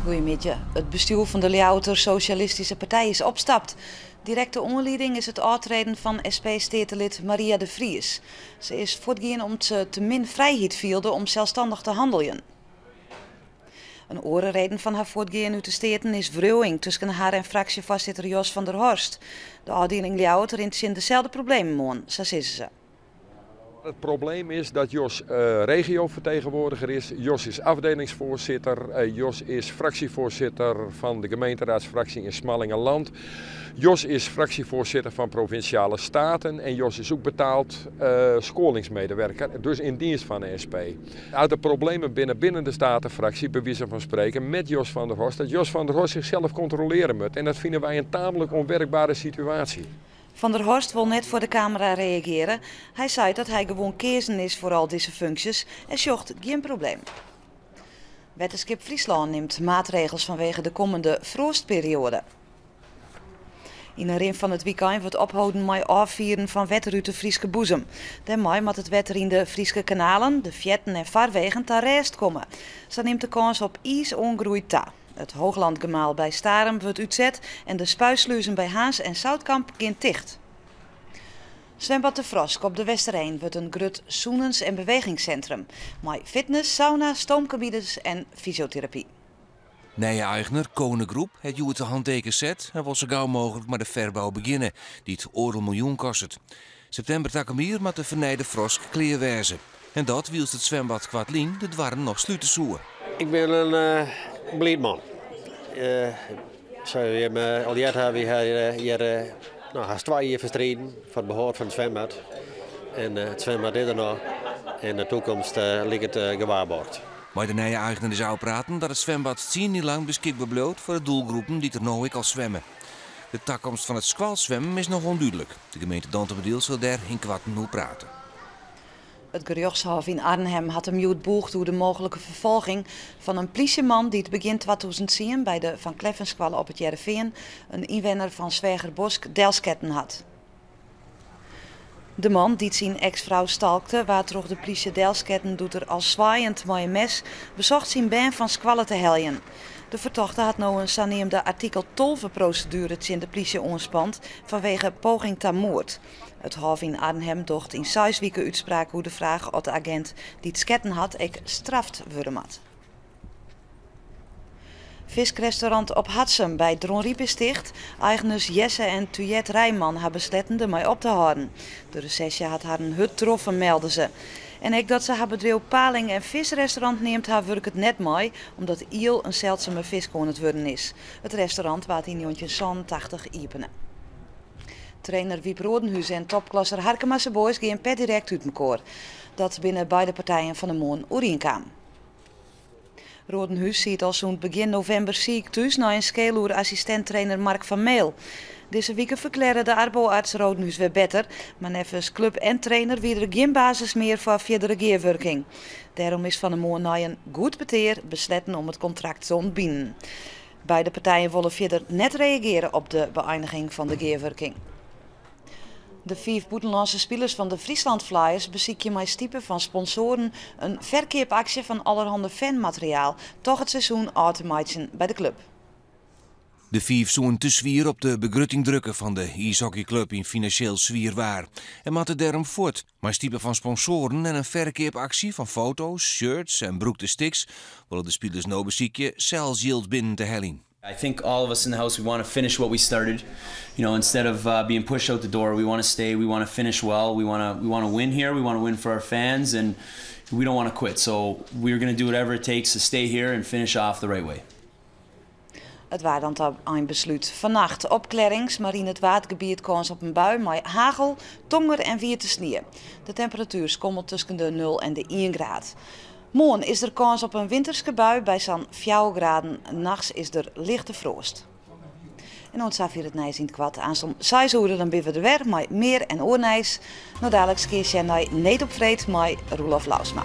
Goedemiddag. Het bestuur van de Ljouwerter Socialistische Partij is opstapt. Directe aanleiding is het aantreden van SP-stedelid Maria de Vries. Ze is voortgaan omdat ze te min vrijheid vielde om zelfstandig te handelen. Een andere reden van haar voortgaan uit de steden is wrijving tussen haar en fractievoorzitter Jos van der Horst. De afdeling Ljouwerter in dezelfde problemen aan, zo zeggen ze. Het probleem is dat Jos regiovertegenwoordiger is. Jos is afdelingsvoorzitter. Jos is fractievoorzitter van de gemeenteraadsfractie in Smallingenland. Jos is fractievoorzitter van Provinciale Staten. En Jos is ook betaald scholingsmedewerker, dus in dienst van de SP. Uit de problemen binnen de Statenfractie, bij wijze van spreken, met Jos van der Horst, dat Jos van der Horst zichzelf controleren moet. En dat vinden wij een tamelijk onwerkbare situatie. Van der Horst wil net voor de camera reageren. Hij zei dat hij gewoon kiezen is voor al deze functies en zocht geen probleem. Wetenschap Friesland neemt maatregels vanwege de komende froostperiode. In een rim van het weekend wordt ophouden met afvieren van wetter uit de Friese boezem. Daarmee moet het wetter in de Friese kanalen, de vjetten en vaarwegen ter rest komen. Zo neemt de kans op ijs ongroeit ta. Het Hooglandgemaal bij Starem wordt uitzet en de spuisluizen bij Haans en Zoutkamp begint dicht. Zwembad de Frosk op de Westerrijn wordt een grut zoenens- en bewegingscentrum. Met fitness, sauna, stoomgebieden en fysiotherapie. Nieuwe eigenaar Kone Groep het het de handteken zet en wil zo gauw mogelijk met de verbouw beginnen, die het oordeel miljoen kost. September takken hier met de vernijde Frosk kleerwijzen. En dat wielst het zwembad Kwartlien de dwarren nog sluiten zoeken. Ik ben een blind man. Al jaren hebben we hier haast 2 jaar verstreden voor het behoud van het zwembad. En het zwembad is er nog. En in de toekomst ligt het gewaarborgd. Maar de nieuwe eigenaar zou praten dat het zwembad 10 jaar lang beschikbaar blijft voor de doelgroepen die er nou al zwemmen. De toekomst van het squalzwemmen is nog onduidelijk. De gemeente Dantebedeel zal daar in Kwarten praten. Het gerechtshof in Arnhem had hem jood boegd door de mogelijke vervolging van een politieman die het begin 2010 bij de Van Kleffenskwallen op het Jereveen een inwoner van Zwijgerbosk delsketten had. De man die zijn ex-vrouw stalkte, waar terug de politie delsketten doet er als zwaaiend met een mes, bezocht zijn baan van squallen te heljen. De verdachte had nu een saneemde artikel 12 procedure in de politie ontspant vanwege poging tot moord. Het Hof in Arnhem docht in 6 weken uitspraak hoe de vraag of de agent die het sketten had ook straft worden moet. Viskrestaurant op Hatsum bij Dronriep is dicht. Eigenaars Jesse en Tuyet Rijman hebben besloten ermee op te houden. De recessie had haar een hut troffen, melden ze. En ook dat ze haar bedrijf paling- en visrestaurant neemt, haar werkt het net mee, omdat iel een zeldzame vis kon het worden is. Het restaurant waard in 1980 openen. Trainer Wiep Rodenhuis en topklasser Harkemasse Boys gaan per direct uit elkaar. Dat binnen beide partijen van de moon oorheen kwam. Rodenhuis ziet al zo'n begin november ziek thuis na een skeeloer assistent-trainer Mark van Meel. Deze week verklaren de arboarts Rodenhuis weer beter, maar nevens club en trainer weer er geen basis meer voor verdere geerwerking. Daarom is Van der Moon na een goed beteer besloten om het contract te ontbinden. Beide partijen willen verder net reageren op de beëindiging van de geerwerking. De 5 buitenlandse spelers van de Friesland Flyers bezieken met stiepen van sponsoren een verkoopactie van allerhande fanmateriaal, toch het seizoen uit te maken bij de club. De 5 zoen te zwier op de begrutting drukken van de ijshockeyclub in financieel zwierwaar. En maakte daarom voort. Maar stiepen van sponsoren en een verkoopactie van foto's, shirts en broek de sticks willen de spelers nou bezieken zelfs yield binnen te helling. I think all of us in the house, we want to finish what we started. You know, instead of being pushed out the door, we want to stay. We want to finish well. We want to win here. We want to win for our fans, and we don't want to quit. So we're going to do whatever it takes to stay here and finish off the right way. Het was dan een besluit. Vannacht opklarings, maar in het watergebied kans op een bui met hagel, tonger en wierte sneeuw. De temperatuur schommelt tussen de 0 en de 1 graad. Morgen is er kans op een winterse bui bij zo'n 4 graden. Nachts is er lichte frost. En ons af hier het nijs in het kwad. Aan zo'n 6 uur dan ben we er weer met meer en oornijs. Nou dadelijk keer jij niet op vreed met Roelof Lausma.